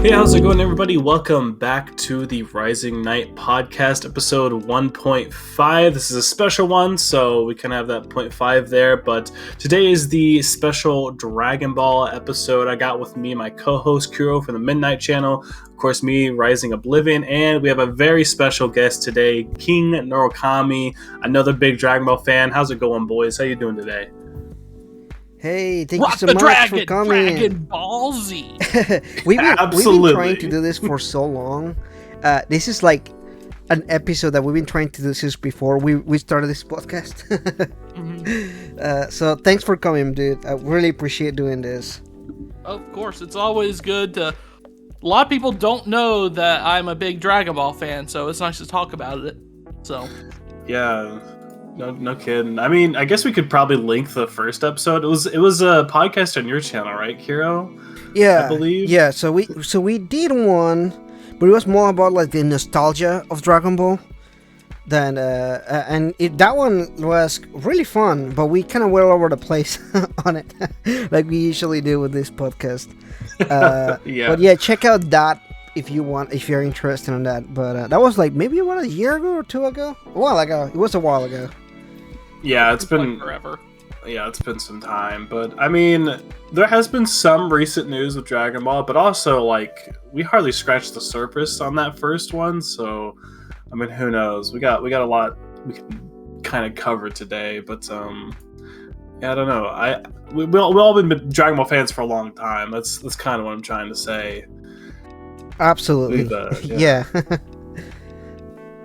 Hey, how's it going, everybody? Welcome back to the Rising Knight podcast, episode 1.5. This is a special one, so we can have that 0.5 there, but today is the special Dragon Ball episode I got with me, my co-host Kuro from the Midnight Channel, of course me, Rising Oblivion, and we have a very special guest today, King Narukami, another big Dragon Ball fan. How's it going, boys? How you doing today? Hey, thank you so much for coming. Dragon Ball Z. we've been trying to do this for so long. This is like an episode that we've been trying to do since before we started this podcast. So thanks for coming, dude. I really appreciate doing this. Of course, it's always good to... A lot of people don't know that I'm a big Dragon Ball fan, so it's nice to talk about it. So, yeah. No kidding. I mean, I guess we could probably link the first episode. It was a podcast on your channel, right, Kiro? Yeah, I believe. Yeah, so we did one, but it was more about like the nostalgia of Dragon Ball. Than that one was really fun, but we kind of went all over the place on it, like we usually do with this podcast. Yeah. But yeah, check out that if you're interested in that. But that was like maybe about a year ago or two ago. A while ago. It was a while ago. Yeah, it's been like forever. Yeah, it's been some time, but I mean, there has been some recent news with Dragon Ball, but also like we hardly scratched the surface on that first one. So, I mean, who knows? We got a lot we can kind of cover today, but yeah, I don't know. We've all been Dragon Ball fans for a long time. That's kind of what I'm trying to say. Absolutely. Yeah.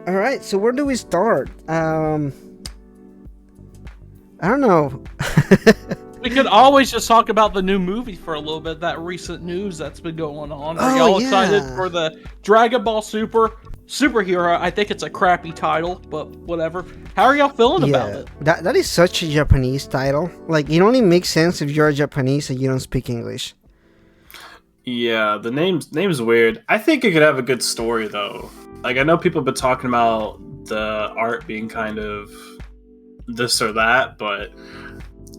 All right. So where do we start? I don't know. We could always just talk about the new movie for a little bit, that recent news that's been going on. Are y'all excited for the Dragon Ball Superhero? I think it's a crappy title, but whatever. How are y'all feeling about it? That is such a Japanese title. Like, it only makes sense if you're Japanese and you don't speak English. Yeah, the name's weird. I think it could have a good story, though. Like, I know people have been talking about the art being kind of this or that, but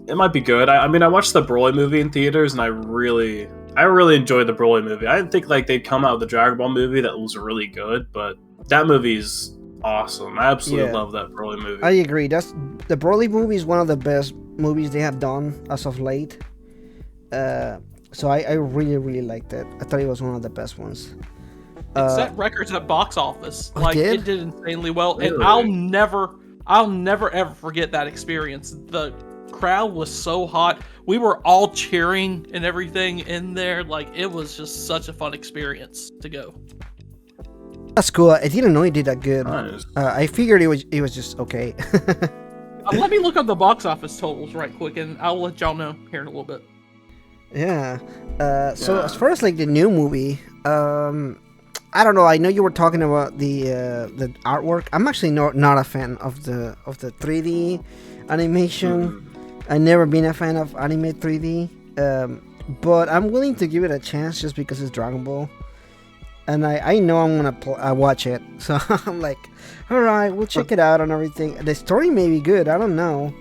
it might be good. I mean, I watched the Broly movie in theaters, and I really enjoyed the Broly movie. I didn't think like they'd come out with a Dragon Ball movie that was really good, but that movie's awesome. I absolutely love that Broly movie. I agree. The Broly movie is one of the best movies they have done as of late. So I really liked it. I thought it was one of the best ones. It set records at box office. Like, it did insanely well, really? And I'll never ever forget that experience. The crowd was so hot. We were all cheering and everything in there. Like, it was just such a fun experience to go. That's cool. I didn't know it did that good. Nice. I figured it was just okay. Let me look up the box office totals right quick, and I'll let y'all know here in a little bit. Yeah. So as far as like the new movie, I don't know. I know you were talking about the artwork. I'm actually not a fan of the 3D animation. I've never been a fan of anime 3D, but I'm willing to give it a chance just because it's Dragon Ball, and I know I'm gonna watch it. So I'm like, all right, we'll check it out and everything. The story may be good. I don't know.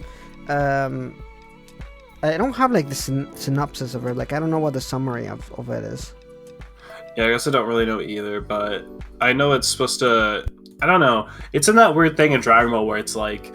I don't have like the synopsis of it. Like, I don't know what the summary of it is. Yeah, I guess I don't really know either, but I know it's supposed to... I don't know. It's in that weird thing in Dragon Ball where it's like,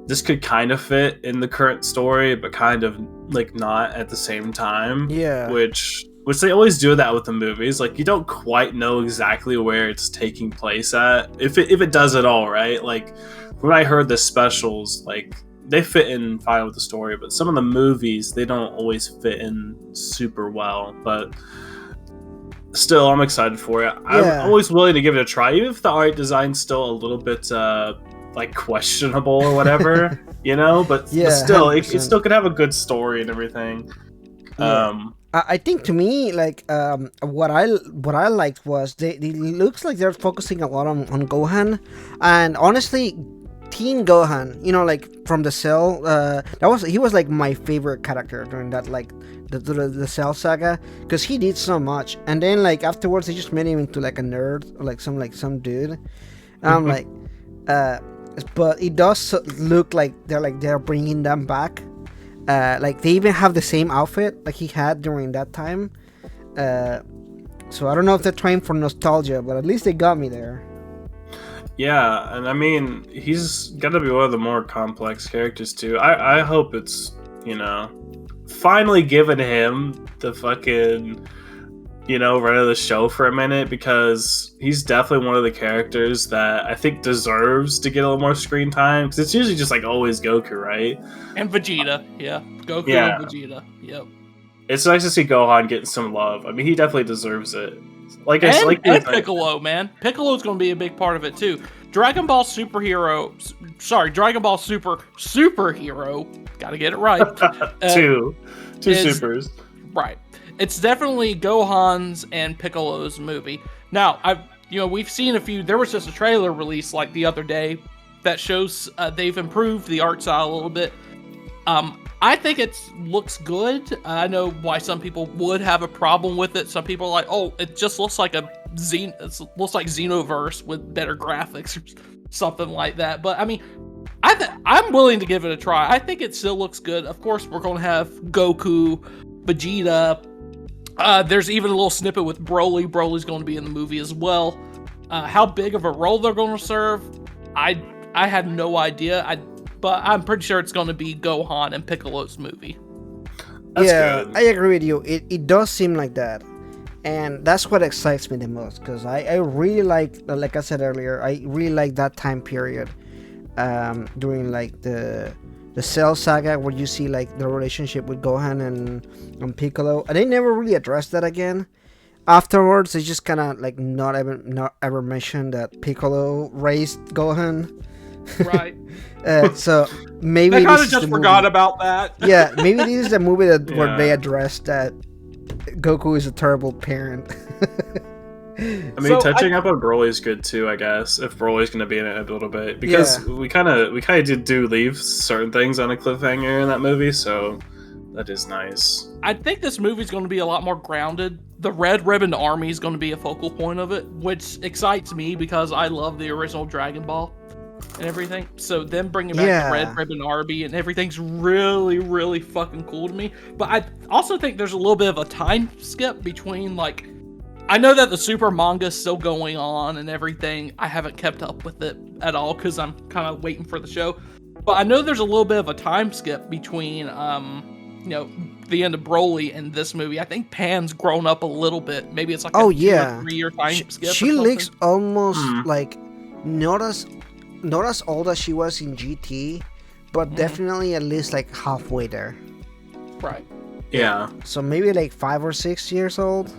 this could kind of fit in the current story, but kind of like not at the same time. Yeah. Which they always do that with the movies. Like, you don't quite know exactly where it's taking place at. If it does at all, right? Like, when I heard the specials, like, they fit in fine with the story, but some of the movies, they don't always fit in super well. But... still, I'm excited for it. I'm always willing to give it a try, even if the art design's still a little bit like questionable or whatever, you know. But still, it still could have a good story and everything. Yeah. I think to me, like, what I liked was it looks like they're focusing a lot on Gohan, and honestly, Teen Gohan, you know, like from the Cell, he was like my favorite character during that, like the Cell saga, because he did so much, and then like afterwards they just made him into like a nerd, or like some dude. And I'm like, but it does look like they're bringing them back. Like they even have the same outfit like he had during that time. So I don't know if they're trying for nostalgia, but at least they got me there. Yeah, and I mean, he's got to be one of the more complex characters too. I hope it's, finally given him the fucking, run of the show for a minute, because he's definitely one of the characters that I think deserves to get a little more screen time, because it's usually just like always Goku, right? And Vegeta, yeah. Goku and Vegeta, yep. It's nice to see Gohan getting some love. I mean, he definitely deserves it. And Piccolo, man. Piccolo's going to be a big part of it, too. Dragon Ball Super Superhero. Gotta get it right. Two supers. Right. It's definitely Gohan's and Piccolo's movie. Now, we've seen a few. There was just a trailer released like the other day that shows they've improved the art style a little bit. I think it looks good. I know why some people would have a problem with it. Some people are like, oh, it just looks like it looks like Xenoverse with better graphics or something like that. But I mean, I'm willing to give it a try. I think it still looks good. Of course, we're going to have Goku, Vegeta. There's even a little snippet with Broly. Broly's going to be in the movie as well. How big of a role they're going to serve, I have no idea. But I'm pretty sure it's going to be Gohan and Piccolo's movie. That's good. I agree with you. It does seem like that. And that's what excites me the most. Because I really like I said earlier, I really like that time period. During like the Cell Saga, where you see like the relationship with Gohan and Piccolo. And they never really addressed that again. Afterwards, they just kind of like not ever mentioned that Piccolo raised Gohan. Right. So maybe they kind of just forgot about that. Yeah, maybe this is the movie where they addressed that Goku is a terrible parent. I mean, touching up on Broly is good too, I guess. If Broly's going to be in it a little bit, because we kind of do leave certain things on a cliffhanger in that movie, so that is nice. I think this movie's going to be a lot more grounded. The Red Ribbon Army is going to be a focal point of it, which excites me because I love the original Dragon Ball and everything. So them bringing back the Red Ribbon Army and everything's really, really fucking cool to me. But I also think there's a little bit of a time skip between, like, I know that the Super manga is still going on and everything. I haven't kept up with it at all because I'm kind of waiting for the show. But I know there's a little bit of a time skip between, the end of Broly and this movie. I think Pan's grown up a little bit. Maybe it's like a 2 or 3 year time skip. She looks almost like not as old as she was in GT, but definitely at least like halfway there. Right. Yeah. So maybe like 5 or 6 years old.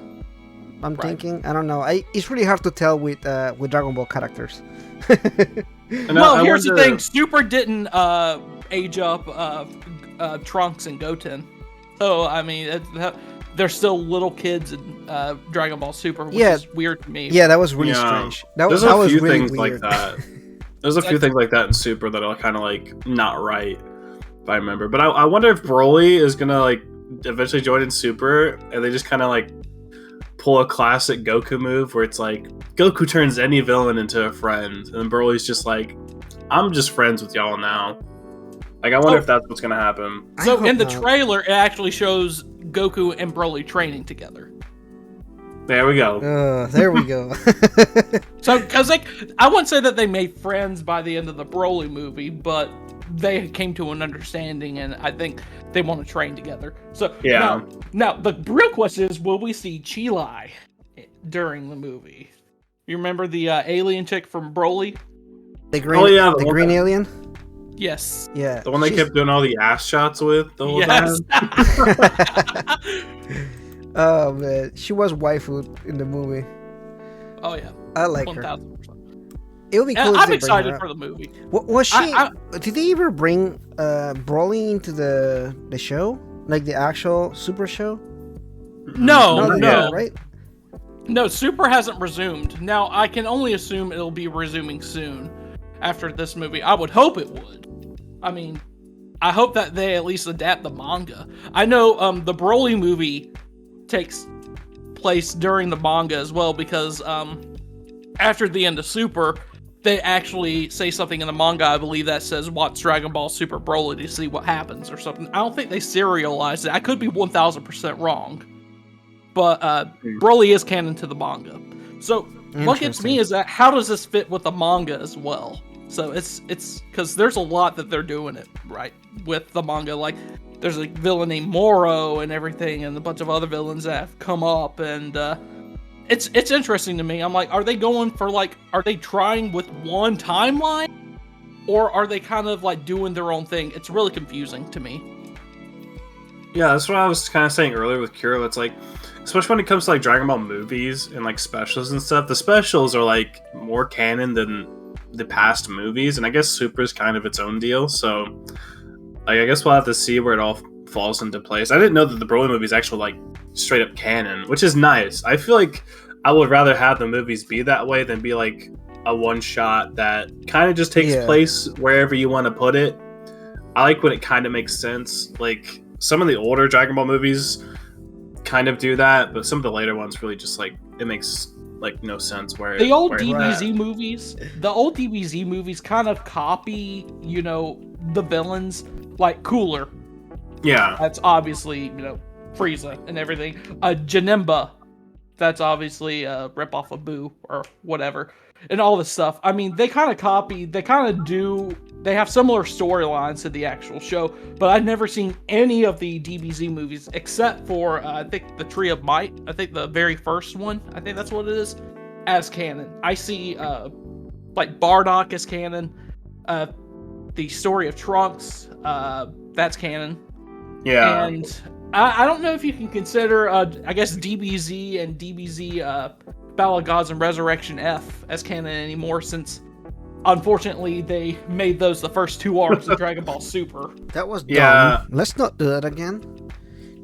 I'm thinking. I don't know. It's really hard to tell with Dragon Ball characters. Well, here's the thing. Super didn't age up Trunks and Goten. So, I mean, they're still little kids in Dragon Ball Super, which is weird to me. Yeah, that was really strange. There's a few things like that. There's a few things like that in Super that are kind of like not right, if I remember. But I wonder if Broly is gonna like eventually join in Super, and they just kind of like pull a classic Goku move where it's like Goku turns any villain into a friend, and then Broly's just like, I'm just friends with y'all now. Like, I wonder if that's what's gonna happen. So in the trailer, it actually shows Goku and Broly training together. There we go. There we go. So, because I wouldn't say that they made friends by the end of the Broly movie, but they came to an understanding, and I think they want to train together. So now the real question is, will we see Chi-Lai during the movie? You remember the alien chick from Broly? The green alien? Yes. Yeah. The one they kept doing all the ass shots with the whole time? Oh man, she was waifu in the movie. Oh yeah, I like 1,000%. her. It would be cool. I'm excited for the movie. Was she? Did they ever bring Broly into the show, like the actual Super show? No, right? No, Super hasn't resumed. Now I can only assume it'll be resuming soon after this movie. I would hope it would. I mean, I hope that they at least adapt the manga. I know the Broly movie takes place during the manga as well, because after the end of Super, they actually say something in the manga, I believe, that says watch Dragon Ball Super Broly to see what happens or something. I don't think they serialized it. I could be 1,000% wrong. but Broly is canon to the manga. So what gets me is that how does this fit with the manga as well? So it's because there's a lot that they're doing it right with the manga. Like there's a villain named Moro and everything, and a bunch of other villains that have come up, and it's interesting to me. I'm like, are they going for are they trying with one timeline, or are they kind of like doing their own thing? It's really confusing to me. Yeah, that's what I was kind of saying earlier with Kuro. It's like, especially when it comes to like Dragon Ball movies and like specials and stuff, the specials are like more canon than the past movies, and I guess Super is kind of its own deal. So, like, I guess we'll have to see where it all falls into place. I didn't know that the Broly movie is actually like straight up canon, which is nice. I feel like I would rather have the movies be that way than be like a one shot that kind of just takes place wherever you want to put it. I like when it kind of makes sense. Like some of the older Dragon Ball movies kind of do that, but some of the later ones really just like it makes like no sense where the old DBZ movies kind of copy, you know, the villains like Cooler. Yeah. That's obviously, you know, Frieza and everything. Janemba, that's obviously a rip off of Boo or whatever. And all this stuff. I mean, they kind of copy, they have similar storylines to the actual show, but I've never seen any of the DBZ movies except for, I think, the Tree of Might. I think the very first one, I think that's what it is, as canon. I see, like, Bardock as canon. The Story of Trunks, that's canon. Yeah. And I don't know if you can consider, I guess, DBZ and DBZ, Battle of Gods and Resurrection F as canon anymore, since unfortunately they made those the first two arcs of Dragon Ball Super. That was dumb. Let's not do that again.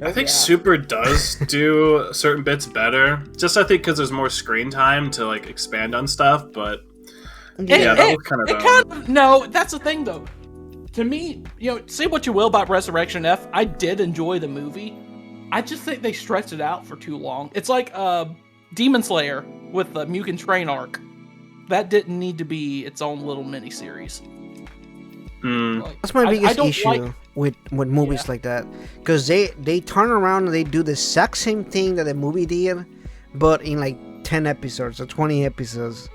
I think Super does do certain bits better. Just I think because there's more screen time to like expand on stuff, but that was kind of dumb. No, that's the thing though. To me, you know, say what you will about Resurrection F, I did enjoy the movie. I just think they stretched it out for too long. It's like Demon Slayer with the Mugen Train arc. That didn't need to be its own little mini-series. Like, that's my biggest issue with movies like that. Because they turn around and they do the exact same thing that the movie did, but in like 10 episodes or 20 episodes.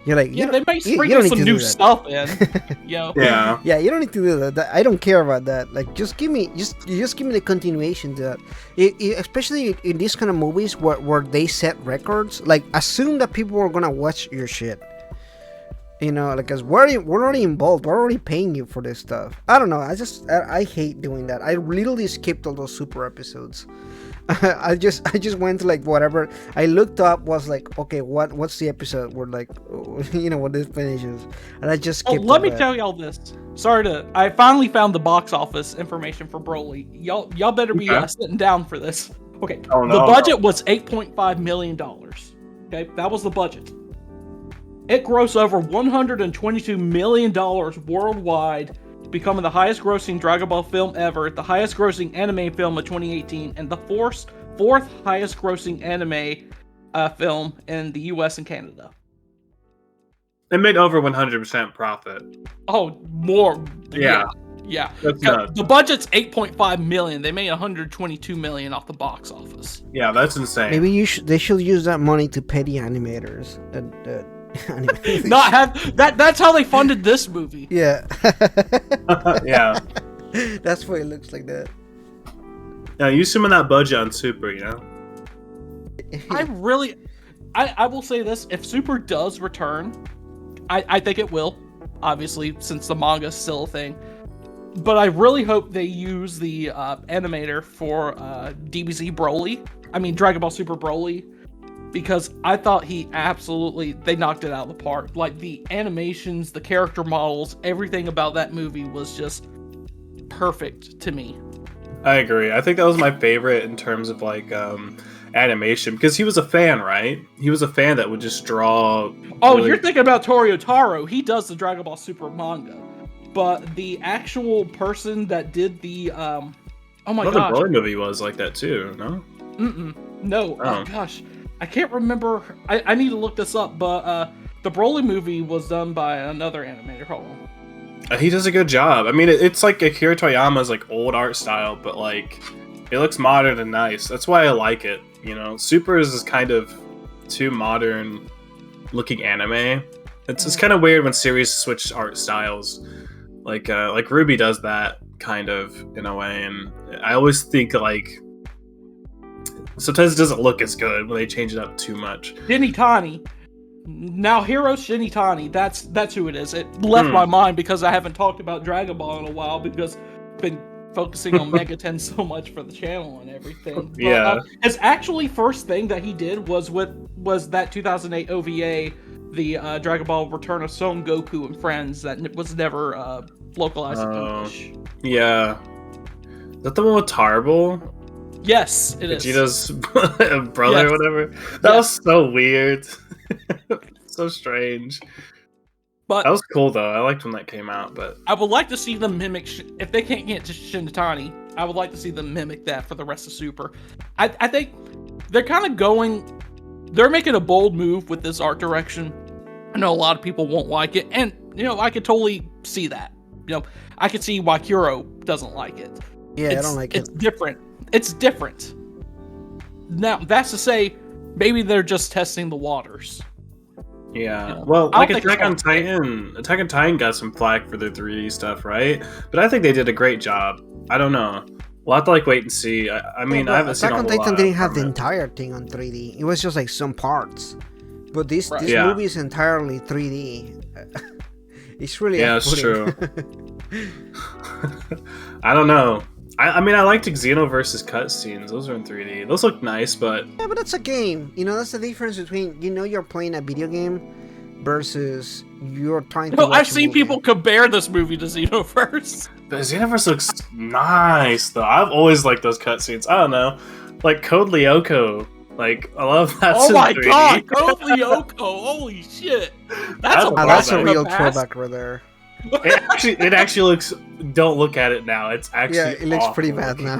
You're like, they might sprinkle some new stuff in. You know? Yeah, you don't need to do that. I don't care about that. Like, just give me the continuation to that. Especially in these kind of movies where they set records. Like, assume that people are gonna watch your shit. You know, like, cause we're already involved. We're already paying you for this stuff. I don't know. I hate doing that. I literally skipped all those Super episodes. I just went to like whatever I looked up was like, okay, what's the episode where like, you know, when this finishes, and I just skipped. Let me tell y'all this. I finally found the box office information for Broly. Y'all better be sitting down for this. Okay, the budget was $8.5 million. Okay, that was the budget. It grossed over $122 million worldwide, becoming the highest grossing Dragon Ball film ever, the highest grossing anime film of 2018, and the fourth highest grossing anime film in the US and Canada. It made over 100% profit. Oh, more. Yeah. The budget's $8.5 million. They made $122 million off the box office. Yeah, that's insane. Maybe they should use that money to pay the animators. Not have that's how they funded this movie. Yeah. Yeah. That's why it looks like that. Yeah, use some of that budget on Super, you know? I will say this, if Super does return, I think it will, obviously, since the manga's still a thing. But I really hope they use the animator for DBZ Broly. I mean, Dragon Ball Super Broly. Because I thought they knocked it out of the park. Like, the animations, the character models, everything about that movie was just perfect to me. I agree. I think that was my favorite in terms of, like, animation. Because he was a fan, right? He was a fan that would just draw... Oh, you're thinking about Toru Taro. He does the Dragon Ball Super manga. But the actual person that did the... oh my gosh. The Broly movie was like that, too, no? No. Oh gosh. I can't remember. I need to look this up, but the Broly movie was done by another animator. Hold on. He does a good job. I mean, it's like Akira Toriyama's like old art style, but like It looks modern and nice. That's why I like it. You know, Super is kind of too modern looking anime. It's kind of weird when series switch art styles. Like Ruby does that kind of in a way, and I always think like sometimes it doesn't look as good when they change it up too much. Shinitani. Now Hero Shinitani, that's who it is. It left my mind because I haven't talked about Dragon Ball in a while because I've been focusing on Megaten so much for the channel and everything. But, Yeah. his actually first thing that he did was that 2008 OVA, the Dragon Ball Return of Son Goku and Friends, that was never localized in English. Yeah. Is that the one with Tarbell? Yes, it is. Vegeta's brother or whatever? That was so weird. So strange. But that was cool though. I liked when that came out. But I would like to see them mimic. If they can't get to Shinitani, I would like to see them mimic that for the rest of Super. I think they're kind of going. They're making a bold move with this art direction. I know a lot of people won't like it, and I could totally see that. I could see why Kuro doesn't like it. Yeah, I don't like it. It's different. It's different. Now that's to say, maybe they're just testing the waters. Yeah, well, like Attack on Titan got some flack for their 3D stuff, right? But I think they did a great job. I don't know. We'll have to wait and see. I mean, I haven't seen a whole lot. Attack on Titan didn't have the entire thing on 3D. It was just like some parts. But this movie is entirely 3D. It's really it's true. I don't know. I mean, I liked Xenoverse's cutscenes. Those are in 3D. Those look nice, but... Yeah, but that's a game. That's the difference between, you're playing a video game versus you're trying to watch I've seen people compare this movie to Xenoverse. But Xenoverse looks nice, though. I've always liked those cutscenes. I don't know. Like Code Lyoko. Like, I love that. Oh my god, Code Lyoko. Holy shit. That's a real throwback right there. It actually looks. Don't look at it now. It's actually it looks awful. pretty bad now.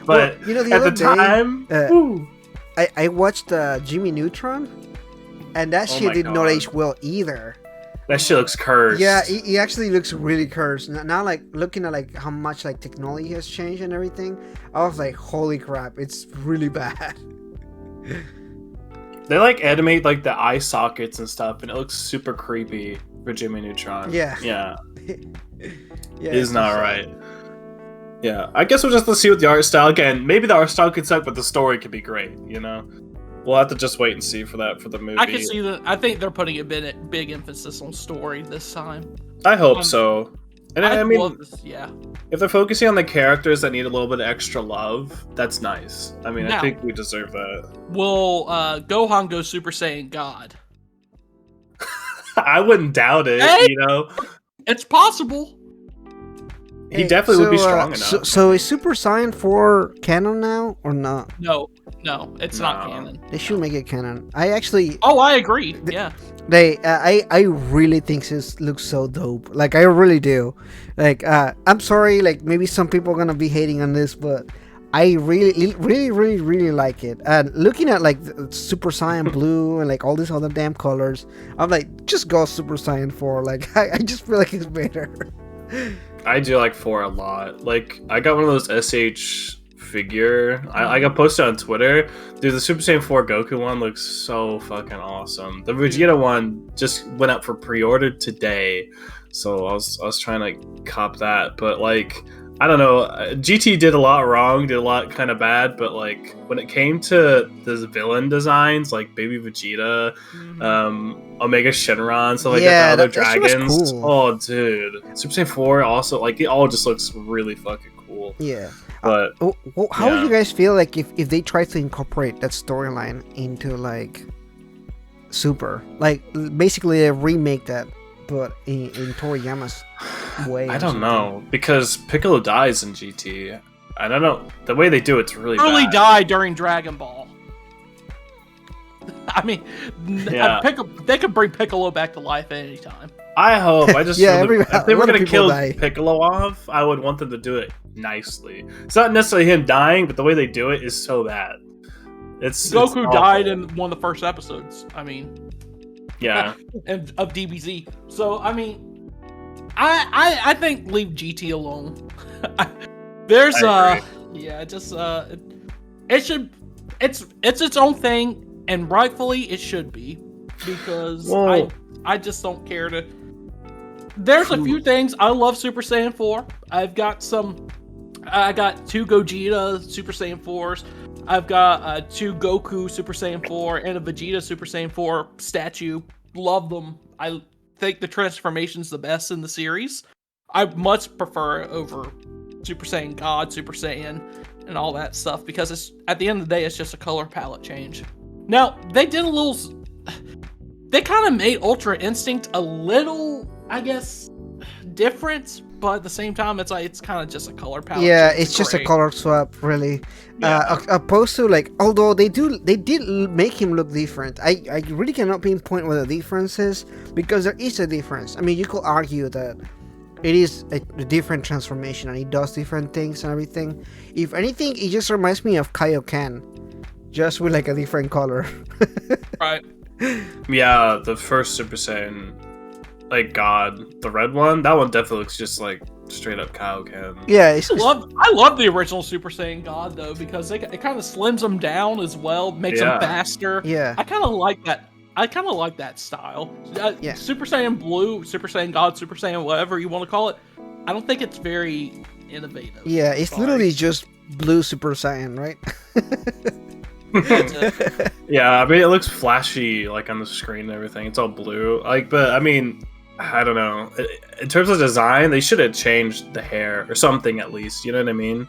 But the at the time, I watched Jimmy Neutron, and that shit did not age well either. That shit looks cursed. Yeah, he actually looks really cursed. Now, like looking at how much technology has changed and everything, I was like, holy crap, it's really bad. They animate the eye sockets and stuff, and it looks super creepy for Jimmy Neutron. Yeah. It is not right. Yeah, I guess we'll just have to see what the art style again. Maybe the art style could suck, but the story could be great. We'll have to just wait and see for the movie. I can see that. I think they're putting a big emphasis on story this time. I hope so. And I mean, yeah. If they're focusing on the characters that need a little bit of extra love, that's nice. I mean, I think we deserve that. Will Gohan go Super Saiyan God? I wouldn't doubt it. Hey! It's possible. He definitely would be strong enough. So is Super Saiyan 4 canon now or not? No, it's not canon. They should make it canon. I actually. Oh, I agree. Yeah. I really think this looks so dope. I really do. I'm sorry. Maybe some people are gonna be hating on this, but I really like it. And looking at Super Saiyan Blue and all these other damn colors, I'm like, just go Super Saiyan 4. I just feel like it's better. I do like 4 a lot. I got one of those SH figure. I got posted on Twitter. Dude, the Super Saiyan 4 Goku one looks so fucking awesome. The Vegeta one just went up for pre-order today, so I was trying to cop that. But I don't know. GT did a lot wrong, did a lot kind of bad, but when it came to the villain designs, Baby Vegeta, Omega Shenron, stuff like that, the other dragons. Cool. Oh, dude, Super Saiyan 4 also it all just looks really fucking cool. Yeah. But how would you guys feel if they try to incorporate that storyline into Super, basically remake that, but in Toriyama's way? I don't know, because Piccolo dies in GT. I don't know, the way they do it's really bad. Died during Dragon Ball. I mean, they could bring Piccolo back to life at any time. I hope. I just if they were gonna kill Piccolo off, I would want them to do it nicely. It's not necessarily him dying, but the way they do it is so bad. Goku died in one of the first episodes. I mean, yeah, of DBZ. So I mean, I think leave GT alone. There's Yeah, just it should. It's its own thing, and rightfully it should be, because I just don't care to. There's a few things I love Super Saiyan 4. I got 2 Gogeta Super Saiyan 4s. I've got 2 Goku Super Saiyan 4 and a Vegeta Super Saiyan 4 statue. Love them. I think the transformation's the best in the series. I much prefer it over Super Saiyan God, Super Saiyan, and all that stuff, because it's, at the end of the day, it's just a color palette change. Now, they did a little... They kind of made Ultra Instinct a little, I guess, different, but at the same time, it's kind of just a color palette. Yeah, it's just a color swap, really. Yeah. Opposed to, like, although they did make him look different. I really cannot pinpoint what the difference is, because there is a difference. I mean, you could argue that it is a different transformation and he does different things and everything. If anything, it just reminds me of Kaioken, just with like a different color. Right. Yeah, the first Super Saiyan, like God, the red one, that one definitely looks just like straight up Kaioken. Yeah, I love the original Super Saiyan God though, because it kind of slims them down as well, makes them faster. Yeah, I kind of like that. I kind of like that style. Yeah. Super Saiyan Blue, Super Saiyan God, Super Saiyan whatever you want to call it. I don't think it's very innovative. Yeah, it's literally just blue Super Saiyan, right? Yeah, I mean, it looks flashy, like, on the screen and everything. It's all blue. Like, but, I mean, I don't know. In terms of design, they should have changed the hair or something at least. You know what I mean?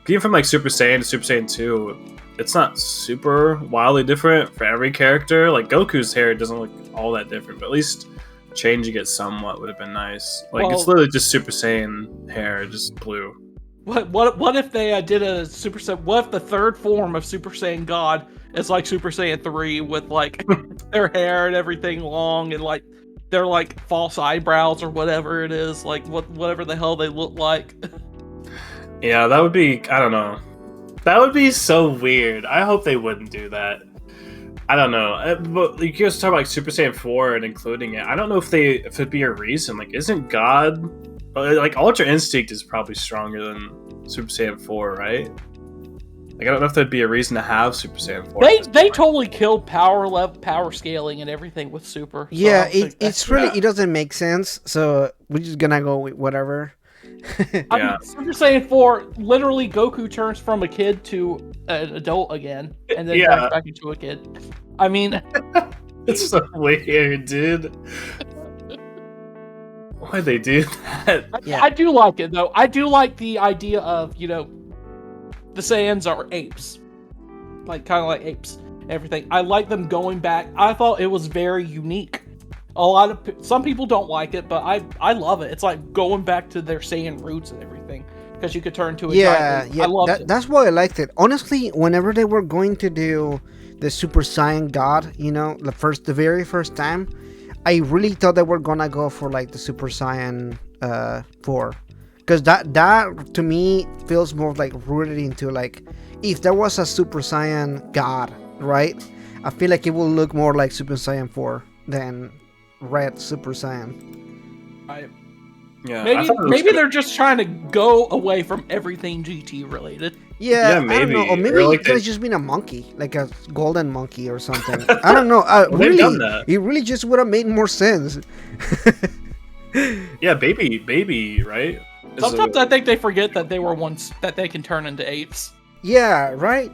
Even from, like, Super Saiyan to Super Saiyan 2, it's not super wildly different for every character. Like, Goku's hair doesn't look all that different, but at least changing it somewhat would have been nice. Like, it's literally just Super Saiyan hair, just blue. What if they did a Super Saiyan? What if the third form of Super Saiyan God is like Super Saiyan 3 with like their hair and everything long and like their like false eyebrows or whatever it is, like whatever the hell they look like. Yeah, that would be, I don't know. That would be so weird. I hope they wouldn't do that. I don't know. But you guys talk about like Super Saiyan 4 and including it. I don't know if it'd be a reason. Like, isn't God, like, Ultra Instinct is probably stronger than Super Saiyan 4, right? Like, I don't know if there'd be a reason to have Super Saiyan 4. They totally killed power scaling and everything with Super. So yeah, it's really, it doesn't make sense. So we're just gonna go with whatever. I mean, Super Saiyan 4, literally Goku turns from a kid to an adult again, and then turns back into a kid. I mean... It's so weird, dude. Why'd they do that? I do like it, though. I do like the idea of, the Saiyans are apes. Like, kind of like apes. Everything. I like them going back. I thought it was very unique. Some people don't like it, but I love it. It's like going back to their Saiyan roots and everything, because you could turn to a giant. Yeah, I loved it. That's why I liked it. Honestly, whenever they were going to do the Super Saiyan God, the very first time, I really thought they were gonna go for like the Super Saiyan 4, because that to me feels more like rooted into like, if there was a Super Saiyan God, right? I feel like it will look more like Super Saiyan 4 than Red Super Saiyan. Right. Yeah. Maybe they're just trying to go away from everything GT related. Yeah, maybe. I don't know. Or maybe it's just been a monkey, like a golden monkey or something. I don't know. Really, it really just would have made more sense. Yeah, baby, right? Sometimes I think they forget that they were once that they can turn into apes. Yeah, right.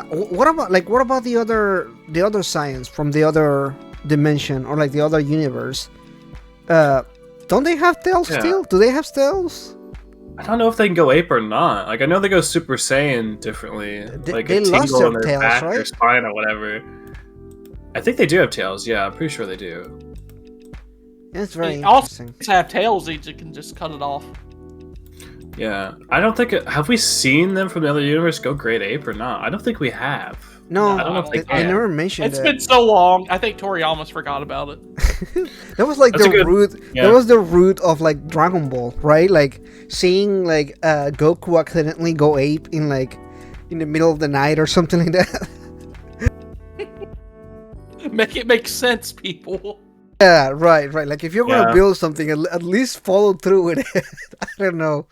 What about the other Saiyans from the other dimension or like the other universe? Don't they have tails still? Do they have tails? I don't know if they can go ape or not. Like, I know they go Super Saiyan differently. Like they a lost tingle their in their tails, back right? or spine or whatever. I think they do have tails. Yeah, I'm pretty sure they do. It's very interesting. interesting. Have tails, you can just cut it off. Yeah, I don't think. Have we seen them from the other universe go Great Ape or not? I don't think we have. No, I don't know if they never mentioned it. It's been so long. I think Toriyama's forgot about it. That was like root. Yeah. That was the root of like Dragon Ball, right? Like seeing like Goku accidentally go ape in like in the middle of the night or something like that. Make it make sense, people. Yeah, right. Like if you're gonna build something, at least follow through with it. I don't know.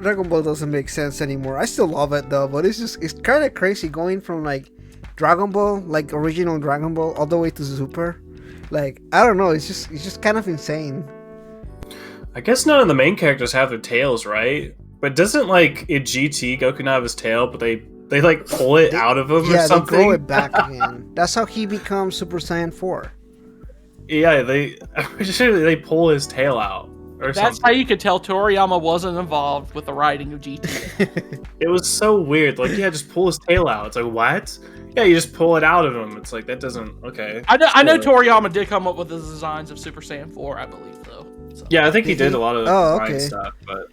Dragon Ball doesn't make sense anymore. I still love it though, but it's kind of crazy going from like Dragon Ball, like original Dragon Ball, all the way to Super. Like I don't know, it's just kind of insane. I guess none of the main characters have their tails, right? But doesn't like in GT Goku not have his tail, but they like pull it out of him or something? Yeah, they grow it back again. That's how he becomes Super Saiyan 4. Yeah, they pull his tail out. That's how you could tell Toriyama wasn't involved with the writing of GT. It was so weird. Like, yeah, just pull his tail out. It's like, what? Yeah, you just pull it out of him. It's like, that doesn't... Okay. I know Toriyama did come up with the designs of Super Saiyan 4, I believe, though. So. Yeah, I think he did a lot of design stuff, but...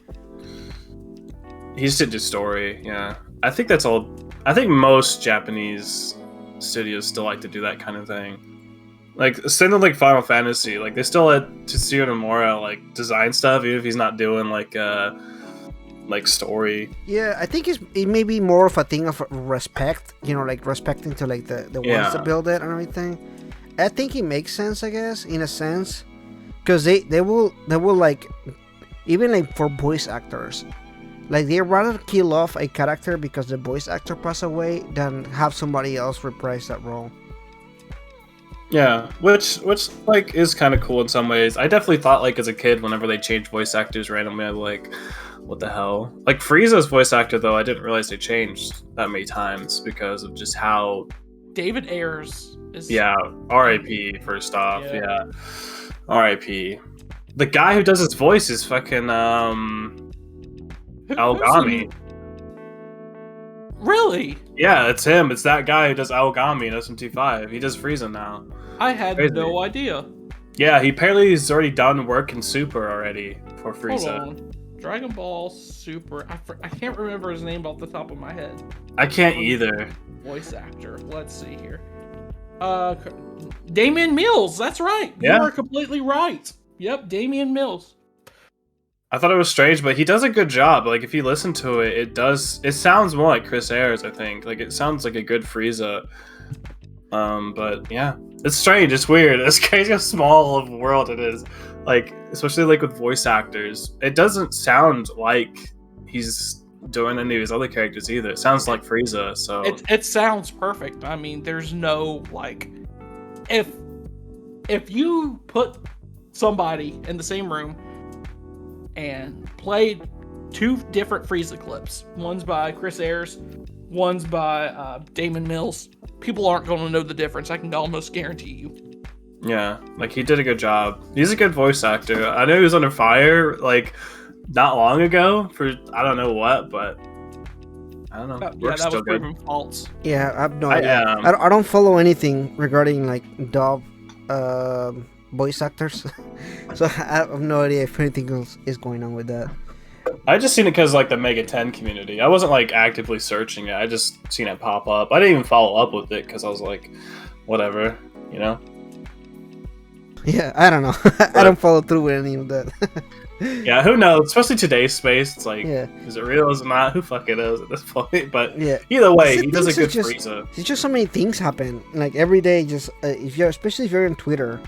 He just didn't do story, yeah. I think that's all... I think most Japanese studios still like to do that kind of thing. Like, same with like Final Fantasy, like they still let Tetsuya Nomura like design stuff, even if he's not doing like story. Yeah, I think it may be more of a thing of respect, you know, like respecting to like the ones that build it and everything. I think it makes sense, I guess, in a sense, because they will like, even like for voice actors, like they rather kill off a character because the voice actor passed away than have somebody else reprise that role. Yeah, which like is kind of cool in some ways. I definitely thought like as a kid, whenever they changed voice actors randomly, I'd be like, what the hell? Like Frieza's voice actor though, I didn't realize they changed that many times because of just how David Ayers is. Yeah, R.I.P. First off, yeah. R.I.P. The guy who does his voice is fucking Aogami. Really? Yeah, it's him. It's that guy who does Aogami in SMT5. He does Frieza now. I had no idea. Yeah, he's already done work in Super already for Frieza. Hold on. Dragon Ball Super. I can't remember his name off the top of my head. I can't either. Voice actor. Let's see here. Damian Mills. That's right. Yeah. You are completely right. Yep, Damian Mills. I thought it was strange, but he does a good job. Like, if you listen to it, it sounds more like Chris Ayres, I think. Like, it sounds like a good Frieza. But yeah, it's strange. It's weird. It's crazy how small of a world it is. Like, especially like with voice actors, it doesn't sound like he's doing any of his other characters either. It sounds like Frieza. So it sounds perfect. I mean, there's no like, if you put somebody in the same room and played two different Frieza clips. One's by Chris Ayres, one's by Damon Mills. People aren't going to know the difference. I can almost guarantee you. Yeah, like he did a good job. He's a good voice actor. I know he was under fire like not long ago for I don't know what, but I don't know. Yeah, that was proven false. Yeah, I have no idea. I don't follow anything regarding like dub voice actors, so I have no idea if anything else is going on with that. I just seen it because like the Mega 10 community. I wasn't like actively searching it. I just seen it pop up. I didn't even follow up with it because I was like, whatever, you know. Yeah, I don't know. I don't follow through with any of that. Yeah, who knows? Especially today's space, it's like, is it real? Is it not? Who fucking knows at this point? But either way, he does a good Frieza. It's just so many things happen. Like every day, just especially if you're on Twitter.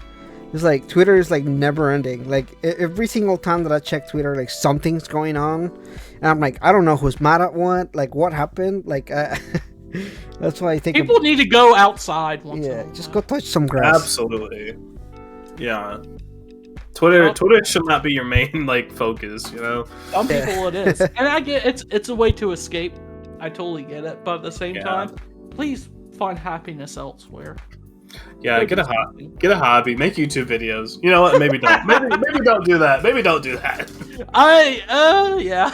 It's like Twitter is like never ending. Like every single time that I check Twitter, like something's going on, and I'm like, I don't know who's mad at what. Like what happened? Like that's why I think people need to go outside. Just go touch some grass. Absolutely. Yeah. Twitter should not be your main like focus. You know. Some people it is, and I get it's a way to escape. I totally get it, but at the same time, please find happiness elsewhere. Yeah, get a hobby, make YouTube videos. You know what? Maybe don't. maybe don't do that. Maybe don't do that. Yeah.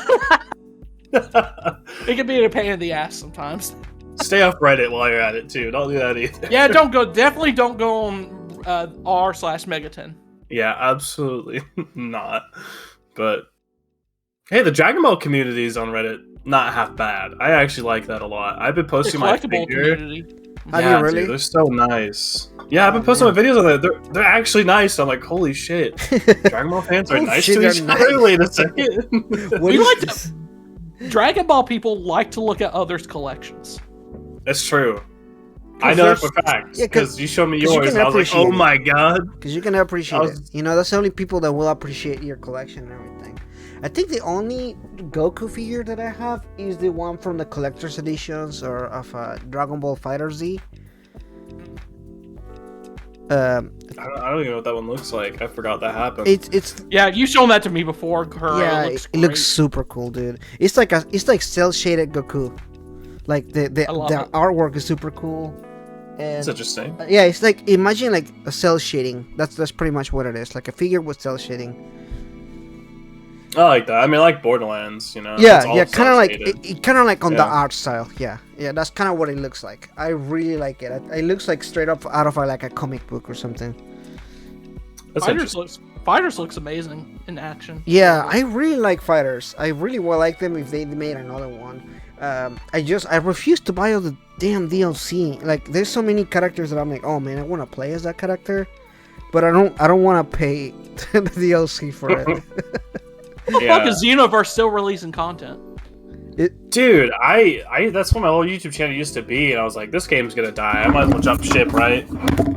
It can be a pain in the ass sometimes. Stay off Reddit while you're at it too. Don't do that either. Yeah, definitely don't go on r/Megaton. Yeah, absolutely not. But hey, the Dragon Ball community is on Reddit not half bad. I actually like that a lot. I've been posting my figure. Community. Yeah, really? Dude, they're so nice. Yeah, I've been posting my videos on there. They're actually nice. I'm like, holy shit. Dragon Ball fans are nice to each other. Wait a second. Dragon Ball people like to look at others' collections. That's true. I know that for facts because you showed me yours. And I was like, oh my god. Because you can appreciate it. You know, that's the only people that will appreciate your collection and everything. I think the only Goku figure that I have is the one from the collector's editions or of Dragon Ball FighterZ. I don't even know what that one looks like. I forgot that happened. It's yeah, you've shown that to me before. Yeah, it looks super cool, dude. It's like cell shaded Goku. Like the artwork is super cool. And, that's interesting. Yeah, it's like imagine like a cell shading. That's pretty much what it is. Like a figure with cell shading. I like that. I mean, I like Borderlands, you know. Yeah, kind of like it kind of like on the art style. Yeah, that's kind of what it looks like. I really like it. It looks like straight up out of like a comic book or something. Fighters looks amazing in action. Yeah, I really like Fighters. I really would like them if they made another one. I refuse to buy all the damn DLC. Like, there's so many characters that I'm like, oh man, I want to play as that character, but I don't want to pay the DLC for it. What the fuck is Xenoverse still releasing content? Dude, I that's what my old YouTube channel used to be, and I was like, this game's gonna die. I might as well jump ship, right?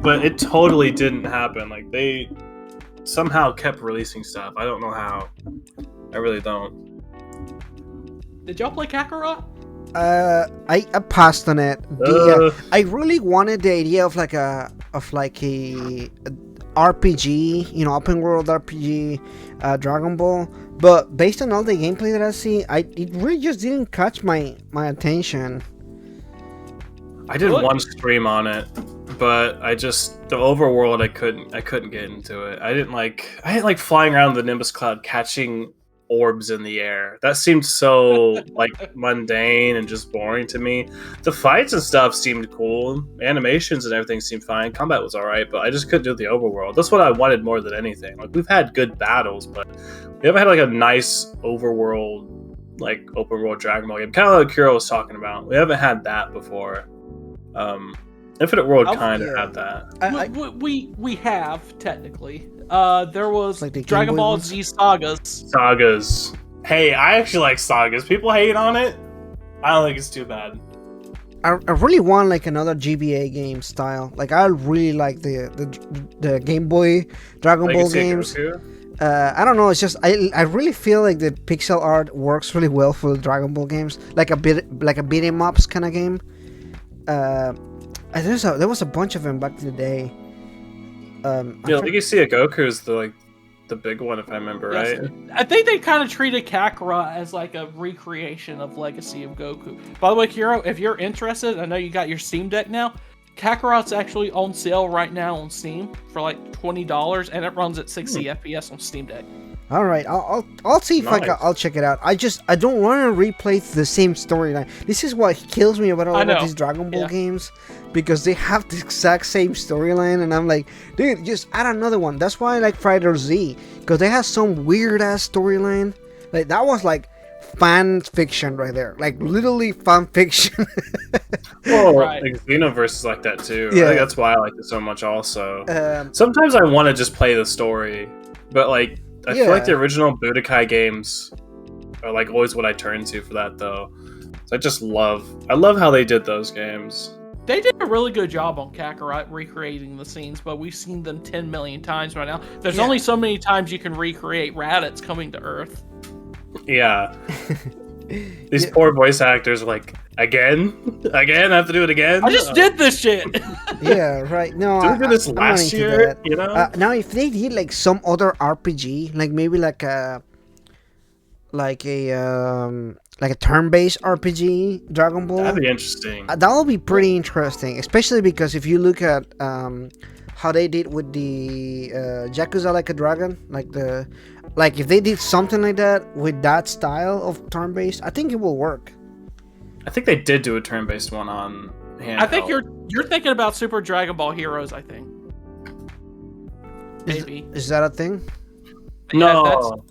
But it totally didn't happen. Like, they somehow kept releasing stuff. I don't know how. I really don't. Did y'all play Kakarot? I passed on it. I really wanted the idea of like a RPG, you know, open world RPG, Dragon Ball. But based on all the gameplay that I see, it really just didn't catch my attention. I did one stream on it, but the overworld I couldn't get into it. I didn't like flying around the Nimbus Cloud catching orbs in the air. That seemed so like mundane and just boring to me. The fights and stuff seemed cool. Animations and everything seemed fine. Combat was alright, but I just couldn't do the overworld. That's what I wanted more than anything. Like, we've had good battles, but we haven't had like a nice overworld, like open world Dragon Ball game. Kind of like Kuro was talking about. We haven't had that before. Infinite World kind of had that. We have technically. There was like Dragon Ball Z Sagas. Hey, I actually like Sagas. People hate on it. I don't think it's too bad. I really want like another GBA game style. Like, I really like the Game Boy Dragon Ball games. I don't know. It's just I really feel like the pixel art works really well for the Dragon Ball games. Like a beat 'em ups kind of game. There was a bunch of them back in the day. Legacy of Goku is the big one, if I remember right. I think they kind of treated Kakarot as like a recreation of Legacy of Goku. By the way, Kiro, if you're interested, I know you got your Steam Deck now. Kakarot's actually on sale right now on Steam for like $20, and it runs at 60 FPS on Steam Deck. All right, I'll see if I'll check it out. I don't want to replay the same storyline. This is what kills me about all of these Dragon Ball games, because they have the exact same storyline, and I'm like, dude, just add another one. That's why I like Fighter Z, because they have some weird ass storyline. Like, that was like fan fiction right there, like literally fan fiction. Well, like Xenoverse is like that too. Yeah. I think that's why I like it so much. Also, sometimes I want to just play the story, but like, I feel like the original Budokai games are like always what I turn to for that, though. So I love how they did those games. They did a really good job on Kakarot recreating the scenes, but we've seen them 10 million times by now. There's only so many times you can recreate Raditz coming to Earth. Yeah. These poor voice actors are like, again? I have to do it again? I just did this shit! Yeah, right. No, did we do this last year? You know? Now, if they did like some other RPG, like maybe like a turn-based RPG Dragon Ball, that'd be interesting. That would be pretty interesting, especially because if you look at how they did with the Yakuza Like a Dragon, like if they did something like that with that style of turn-based, I think it will work. I think they did do a turn-based one on handheld. I think you're thinking about Super Dragon Ball Heroes, I think. Maybe. Is that a thing? No.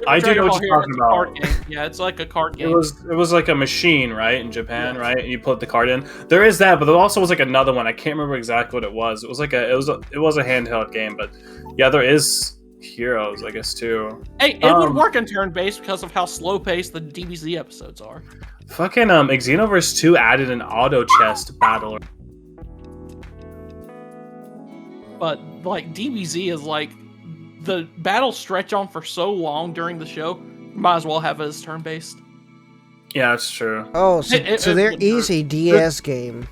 I do know what you're talking about. Yeah, it's like a card game. It was like a machine, right, in Japan, right? And you put the card in. There is that, but there also was like another one. I can't remember exactly what it was. It was like it was a handheld game, but yeah, there is Heroes, I guess, too. Hey, it would work in turn-based because of how slow-paced the DBZ episodes are. Fucking Xenoverse 2 added an auto chest battle. but like DBZ is like the battles stretch on for so long during the show. Might as well have it as turn-based. Yeah, that's true. Oh, so there is a DS game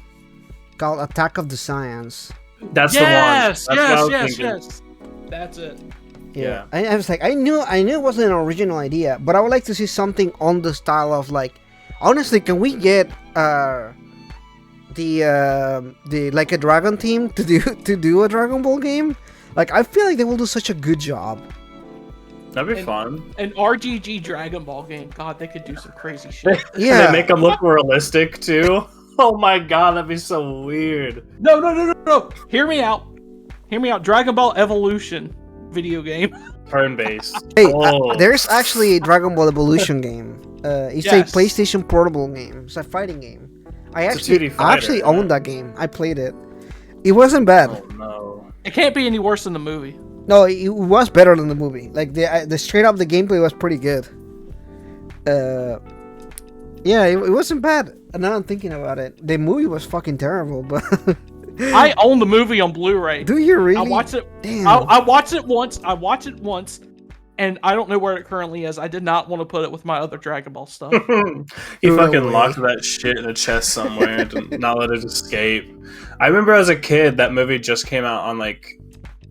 called Attack of the Science. That's the one. That's yes. That's it. Yeah. I was like, I knew it wasn't an original idea, but I would like to see something on the style of like, honestly, can we get the like a Dragon team to do a Dragon Ball game? Like, I feel like they will do such a good job. That'd be fun. An RGG Dragon Ball game. God, they could do some crazy shit. Yeah. And they make them look realistic too. Oh my god, that'd be so weird. No. Hear me out. Dragon Ball Evolution video game. Turn-based. Hey, there's actually a Dragon Ball Evolution game. It's a PlayStation portable game. It's a fighting game. I actually owned that game. I played it. It wasn't bad. Oh no. It can't be any worse than the movie. No, it was better than the movie. Like the straight up the gameplay was pretty good. Yeah, it wasn't bad. And now I'm thinking about it. The movie was fucking terrible, but I own the movie on Blu-ray. Do you really? I watched it. Damn. I watched it once. And I don't know where it currently is. I did not want to put it with my other Dragon Ball stuff. He fucking locked that shit in a chest somewhere to not let it escape. I remember as a kid, that movie just came out on like,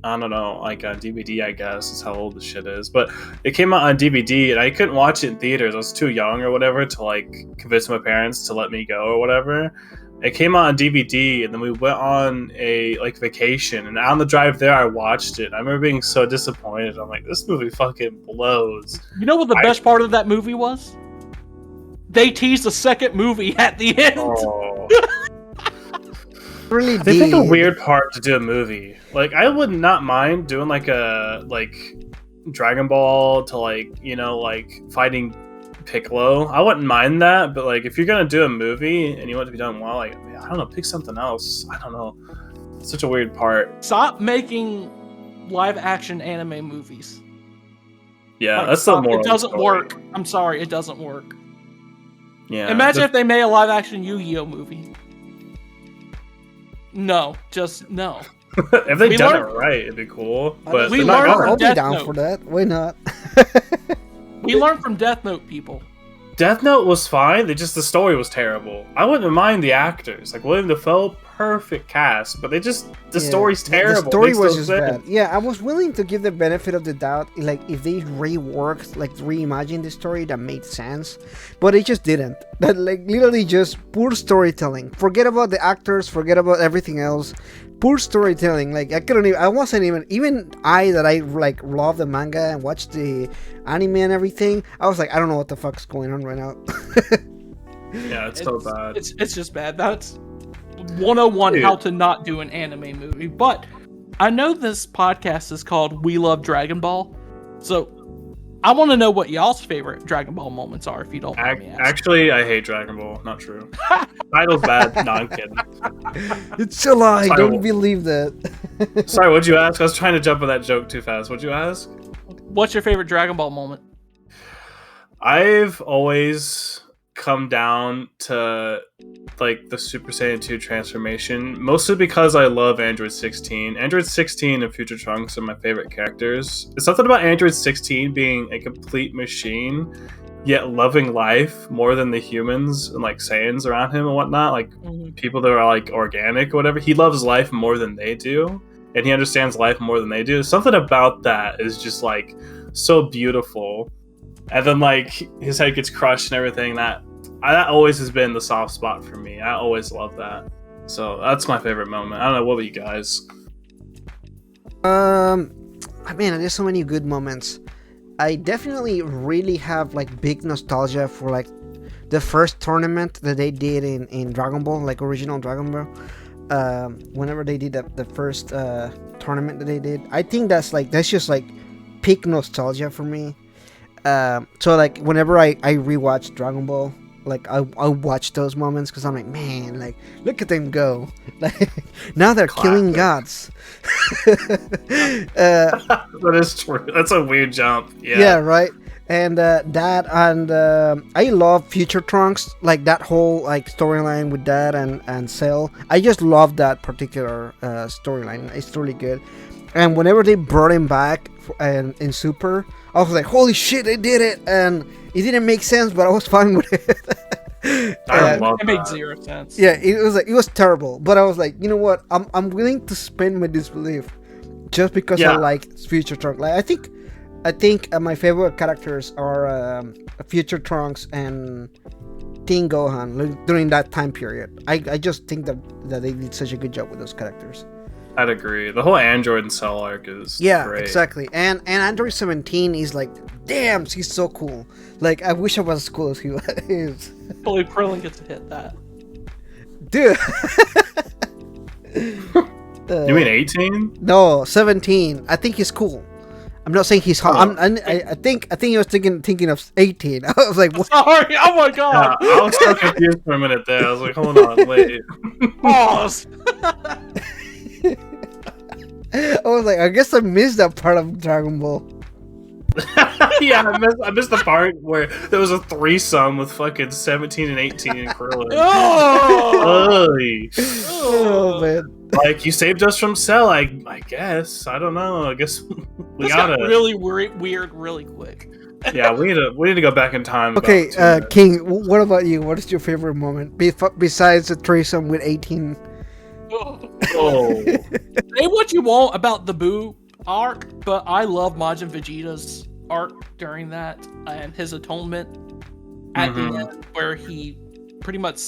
I don't know, like on DVD, I guess is how old the shit is. But it came out on DVD and I couldn't watch it in theaters. I was too young or whatever to like convince my parents to let me go or whatever. It came out on DVD and then we went on a like vacation and on the drive there I watched it. I remember being so disappointed. I'm like, this movie fucking blows. You know what the best part of that movie was? They teased a second movie at the end. Oh. Really They picked a weird part to do a movie. Like I would not mind doing like a Dragon Ball to like, you know, like fighting Piccolo. I wouldn't mind that, but like if you're gonna do a movie and you want it to be done well, like I don't know, pick something else. I don't know. It's such a weird part. Stop making live action anime movies. Yeah, like, that's the moral. It doesn't story. work. I'm sorry, it doesn't work. Yeah. Imagine if they made a live action Yu-Gi-Oh movie. No, just no. If they done it right, it'd be cool. But we not learned gonna. I'll be Death down Note. for that. Why not? We learned from Death Note, people. Death Note was fine. The story was terrible. I wouldn't mind the actors, like William Dafoe, perfect cast, but the story's terrible. The story Makes was no just sense. bad. Yeah, I was willing to give the benefit of the doubt, like if they reworked, like reimagined the story, that made sense, but it just didn't. That like literally just poor storytelling. Forget about the actors. Forget about everything else. Poor storytelling. Like I wasn't even I that I like love the manga and watch the anime and everything. I was like, I don't know what the fuck's going on right now. Yeah, it's so bad. It's just bad. That's 101 how to not do an anime movie. But I know this podcast is called We Love Dragon Ball, so I want to know what y'all's favorite Dragon Ball moments are, if you don't mind me asking. Actually, I hate Dragon Ball. Not true. Title's bad. No, I'm kidding. It's a lie. Sorry, Don't believe that. Sorry, what'd you ask? I was trying to jump on that joke too fast. What'd you ask? What's your favorite Dragon Ball moment? I've always come down to like the Super Saiyan 2 transformation, mostly because I love Android 16. Android 16 and Future Trunks are my favorite characters. It's something about Android 16 being a complete machine, yet loving life more than the humans and like Saiyans around him and whatnot, like people that are like organic or whatever. He loves life more than they do, and he understands life more than they do. Something about that is just like so beautiful. And then like his head gets crushed and everything. That always has been the soft spot for me. I always love that. So that's my favorite moment. I don't know, what about you guys? Man, there's so many good moments. I definitely really have like big nostalgia for like the first tournament that they did in Dragon Ball, like original Dragon Ball. Whenever they did the first tournament that they did, I think that's just like peak nostalgia for me. So like whenever I rewatch Dragon Ball, like I watch those moments because I'm like, man, like look at them go. Like now they're killing gods. That is true. That's a weird jump. Yeah, yeah, right. And that, and I love Future Trunks, like that whole like storyline with that and Cell. I just love that particular storyline. It's really good. And whenever they brought him back and in Super, I was like, holy shit, they did it! And it didn't make sense, but I was fine with it. It made zero sense. Yeah, it was terrible, but I was like, you know what? I'm willing to spend my disbelief just because I like Future Trunks. Like I think my favorite characters are Future Trunks and Teen Gohan during that time period. I just think that they did such a good job with those characters. I'd agree. The whole Android and Cell arc is great. Exactly. And Android 17 is like, damn, he's so cool. Like, I wish I was as cool as he is. Only Krillin gets to hit that. Dude. You mean 18? No, 17. I think he's cool. I'm not saying he's hot. I think he was thinking of 18. I was like, what? Sorry. Oh my god. Yeah, I was so confused for a minute there. I was like, hold on, wait. Pause. I was like, I guess I missed that part of Dragon Ball. Yeah, I missed the part where there was a threesome with fucking 17 and 18 and Krillin. Oh man. Like, you saved us from Cell, I guess. I don't know. I guess we gotta. Got really weird, really quick. Yeah, we need to go back in time. Okay, King. What about you? What is your favorite moment besides the threesome with 18? Oh. Say what you want about the Boo arc, but I love Majin Vegeta's arc during that and his atonement at the end, where he pretty much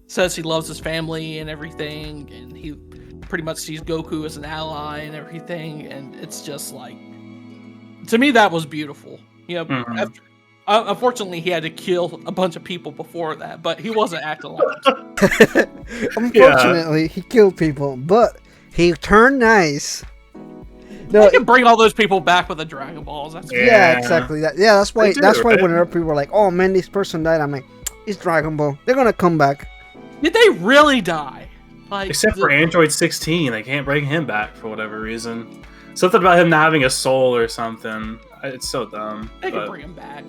says he loves his family and everything, and he pretty much sees Goku as an ally and everything, and it's just like, to me, that was beautiful. You know, unfortunately, he had to kill a bunch of people before that, but he wasn't acting like Unfortunately, he killed people, but he turned nice. No, you can bring all those people back with the Dragon Balls. That's exactly. That's why. Whenever people are like, "Oh man, this person died," I'm like, "It's Dragon Ball. They're gonna come back." Did they really die? Like, except for Android 16, they can't bring him back for whatever reason. Something about him not having a soul or something. It's so dumb. They can bring him back.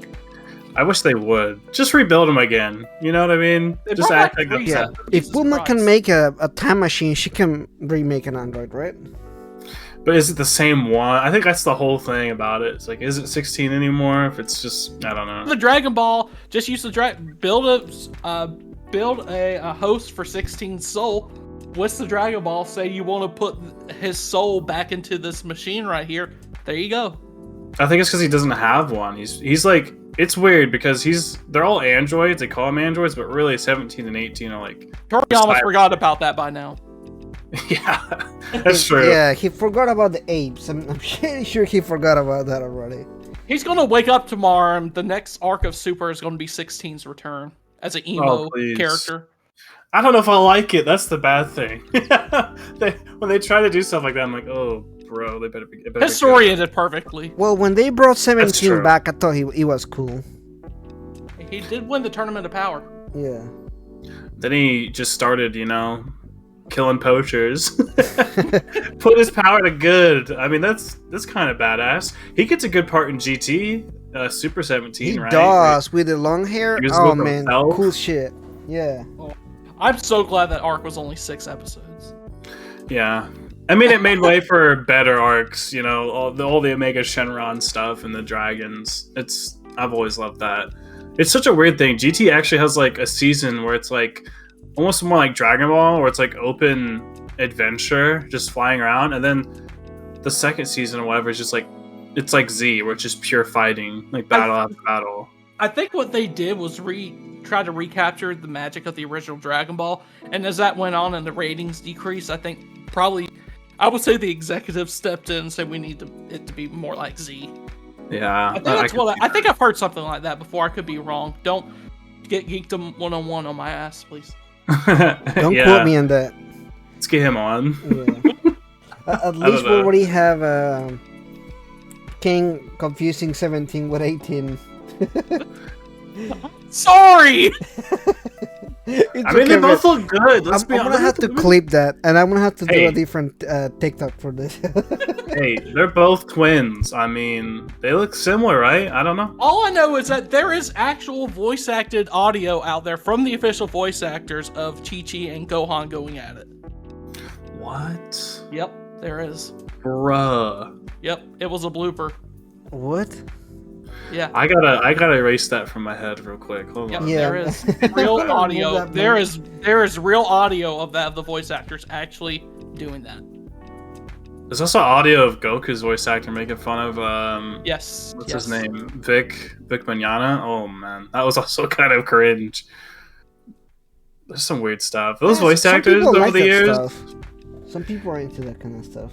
I wish they would. Just rebuild him again. You know what I mean? Just act like that. Yeah. If Bulma can make a time machine, she can remake an android, right? But is it the same one? I think that's the whole thing about it. It's like, is it 16 anymore? If it's just, I don't know. The Dragon Ball, just use the build a host for 16 soul. What's the Dragon Ball? Say you want to put his soul back into this machine right here. There you go. I think it's because he doesn't have one. He's like, it's weird because they're all androids. They call them androids, but really 17 and 18 are like. Toriyama forgot about that by now. Yeah, that's true. Yeah, he forgot about the apes. I'm pretty sure he forgot about that already. He's gonna wake up tomorrow, and the next arc of Super is gonna be 16's return as an emo character. I don't know if I like it. That's the bad thing. When they try to do stuff like that, I'm like, oh, bro, they better be. His story ended perfectly. Well, when they brought 17 back, I thought he was cool. He did win the Tournament of Power. Yeah. Then he just started, killing poachers. Put his power to good. I mean, that's kind of badass. He gets a good part in GT Super 17, right? He does, with the long hair. Oh man, cool shit. Yeah. Oh, I'm so glad that arc was only 6 episodes. Yeah. I mean, it made way for better arcs, all the Omega Shenron stuff and the dragons. I've always loved that. It's such a weird thing. GT actually has like a season where it's like almost more like Dragon Ball, where it's like open adventure, just flying around, and then the second season or whatever is just like, it's like Z, where it's just pure fighting, like battle after battle. I think what they did was try to recapture the magic of the original Dragon Ball, and as that went on and the ratings decreased, I think probably, I would say the executives stepped in and said we need it to be more like Z. Yeah. I think I've heard something like that before. I could be wrong. Don't get Geekdom 101 on my ass, please. Don't quote me on that. Let's get him on. Yeah. At least we already have King confusing 17 with 18. Sorry! It's I mean, okay, they both look good. I'm gonna have to clip that, and I'm gonna have to do Hey. a different TikTok for this. Hey, they're both twins. I mean, they look similar, right? I don't know. All I know is that there is actual voice acted audio out there from the official voice actors of Chi-Chi and Gohan going at it. What? Yep, there is. Bruh. Yep, it was a blooper. What? Yeah. I gotta erase that from my head real quick. Hold Yep, on. Yeah. there is real I'm gonna audio. remove that, There man. is real audio of that, of the voice actors actually doing that. There's also audio of Goku's voice actor making fun of Yes. what's his name? Vic Mignogna. Oh man, that was also kind of cringe. There's some weird stuff. Those voice Some actors people over like the that years. stuff. Some people are into that kind of stuff.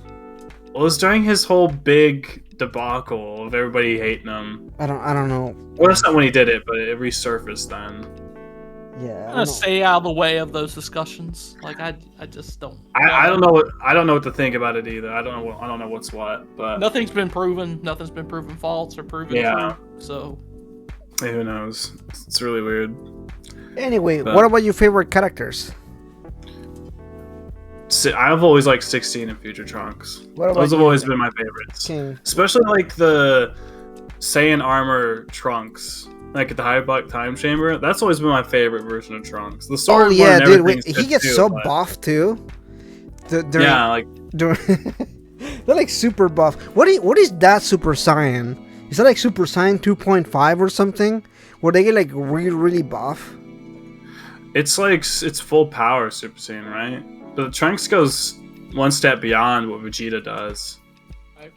Well, it was during his whole big debacle of everybody hating him. I don't know. Well, that's not when he did it, but it resurfaced then. Yeah, I'm I gonna don't know. stay out of the way of those discussions. Like I just don't. I don't know what to think about it either. I don't know what's what, but Nothing's been proven. Nothing's been proven false or proven Yeah. true. So who knows? It's really weird. Anyway, But- what about your favorite characters? I've always liked 16 and Future Trunks. What about Those have you, always been my favorites. King? Especially like the Saiyan armor Trunks, like at the Hyperbolic Time Chamber. That's always been my favorite version of Trunks. The Oh sword yeah, and dude, everything's he good gets too, so but- buff too. Yeah, like They're like super buff. What is that Super Saiyan? Is that like Super Saiyan 2.5 or something? Where they get like really buff? it's full power Super Saiyan, right? But Trunks goes one step beyond what Vegeta does. I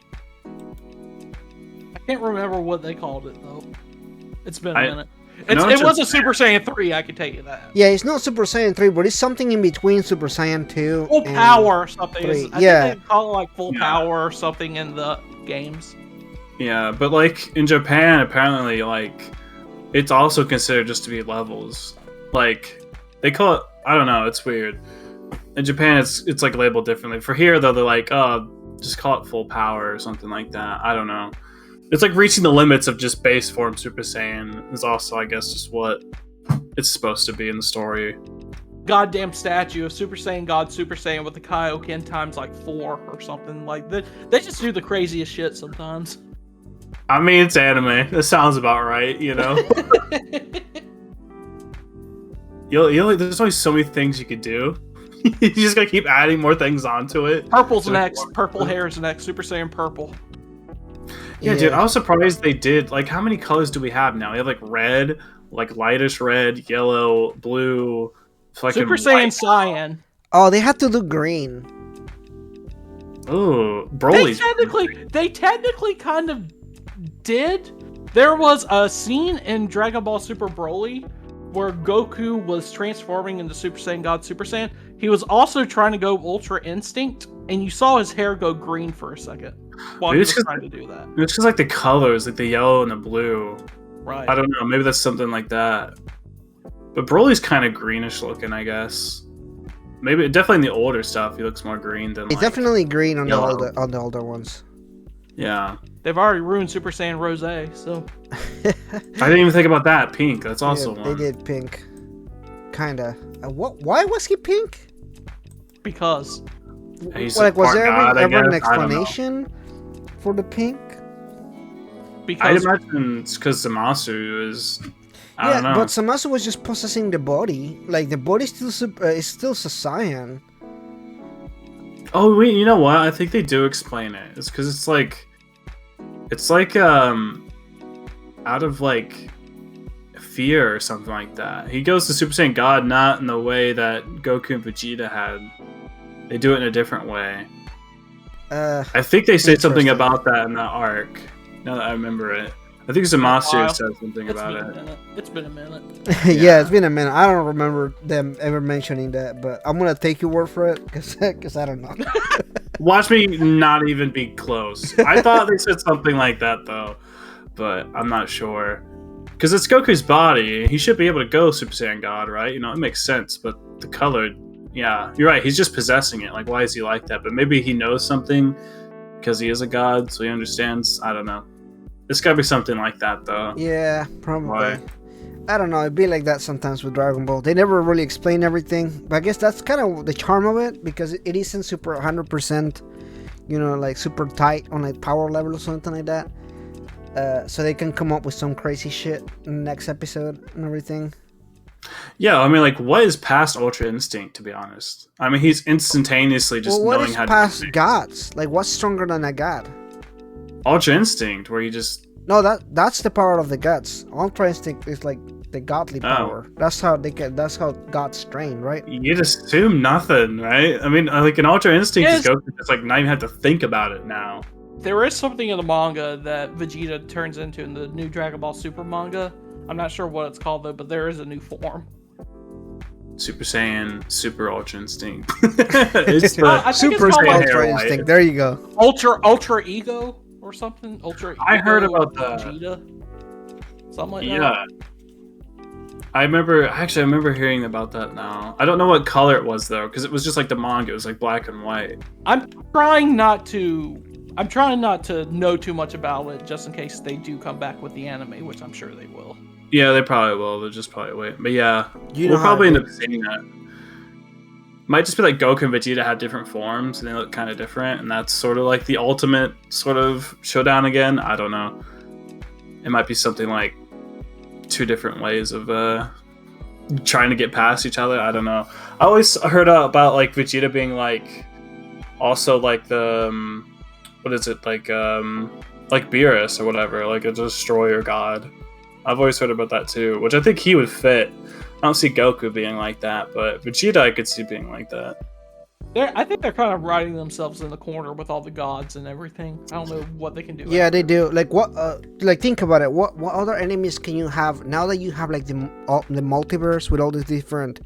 can't remember what they called it though. It's been a minute. It know was it's a Super Saiyan 3, I can tell you that. Yeah, it's not Super Saiyan 3, but it's something in between Super Saiyan 2 Full and power or something. 3. I Yeah. think they call it like full Yeah. power or something in the games. Yeah, but like in Japan, apparently, like it's also considered just to be levels. Like they call it, I don't know, it's weird. In Japan, it's like labeled differently. For here, though, they're like, oh, just call it full power or something like that. I don't know. It's like reaching the limits of just base form Super Saiyan is also, I guess, just what it's supposed to be in the story. Goddamn statue of Super Saiyan God, Super Saiyan with the Kaioken times like 4 or something. Like they just do the craziest shit sometimes. I mean, it's anime. That sounds about right, you know? There's only so many things you could do. You just gotta keep adding more things onto it. Purple's So- next. Purple hair's next. Super Saiyan purple. Yeah, dude, I was surprised they did. Like, how many colors do we have now? We have like red, like lightish red, yellow, blue, fucking Super Saiyan white. Cyan. Oh, they had to do green. Ooh, They Broly's. technically kind of did. There was a scene in Dragon Ball Super Broly where Goku was transforming into Super Saiyan God, Super Saiyan. He was also trying to go Ultra Instinct, and you saw his hair go green for a second while he Maybe was it's 'cause- trying to do that. It's just like the colors, like the yellow and the blue. Right. I don't know. Maybe that's something like that. But Broly's kind of greenish looking, I guess. Maybe definitely in the older stuff, he looks more green than. It's like, definitely green on yellow. the older ones. Yeah, They've already ruined Super Saiyan Rose, so I didn't even think about that. Pink. That's also Yeah, one. they did pink. Kinda. What? Why was he pink? because He's Like, was part there god, I ever an guess. I don't know. explanation for the pink? I'd because imagine it's because Zamasu is. I Yeah, don't know. but Samasu was just possessing the body. Like the body still is still Saiyan. Oh wait, you know what? I think they do explain it. It's because it's like out of like fear or something like that. He goes to Super Saiyan God not in the way that Goku and Vegeta had. They do it in a different way. I think they say something Interesting. about that in that arc. Now that I remember it, I think Zamasu said something it's about been a it. minute. It's been a minute. Yeah, it's been a minute. I don't remember them ever mentioning that, but I'm gonna take your word for it because I don't know. Watch me not even be close. I thought they said something like that though, but I'm not sure. Because it's Goku's body, he should be able to go Super Saiyan God, right? You know, it makes sense. But the color, yeah, you're right. He's just possessing it. Like, why is he like that? But maybe he knows something because he is a god, so he understands. I don't know. It's got to be something like that, though. Yeah, probably. Why? I don't know. It'd be like that sometimes with Dragon Ball. They never really explain everything, but I guess that's kind of the charm of it because it isn't super 100%, like super tight on like power level or something like that. So they can come up with some crazy shit in the next episode and everything. Yeah, I mean, like, what is past Ultra Instinct? To be honest, I mean, he's instantaneously just knowing how to. What is past gods? Like, what's stronger than a god? Ultra Instinct, where you just. No, that's the power of the gods. Ultra Instinct is like the godly power. That's how That's how gods train, right? You'd assume nothing, right? I mean, like an Ultra Instinct is Goku just like not even have to think about it now. There is something in the manga that Vegeta turns into in the new Dragon Ball Super manga. I'm not sure what it's called though, but there is a new form. Super Saiyan, Super Ultra Instinct. It's Super Ultra Instinct. There you go. Ultra Ego or something. I heard about that. Vegeta. Something like that. Yeah. I remember hearing about that now. I don't know what color it was though, because it was just like the manga. It was like black and white. I'm trying not to know too much about it, just in case they do come back with the anime, which I'm sure they will. Yeah, they probably will. They'll just probably wait. But yeah, we'll probably end up seeing that. Might just be like Goku and Vegeta have different forms, and they look kind of different, and that's sort of like the ultimate sort of showdown again. I don't know. It might be something like two different ways of trying to get past each other. I don't know. I always heard about like Vegeta being like also like the what is it like Beerus or whatever, like a destroyer god. I've always heard about that too, which I think he would fit. I don't see Goku being like that, but Vegeta I could see being like that. I think they're kind of riding themselves in the corner with all the gods and everything. I don't know what they can do. Yeah, they do. Like what? Like think about it. What other enemies can you have now that you have like the multiverse with all these different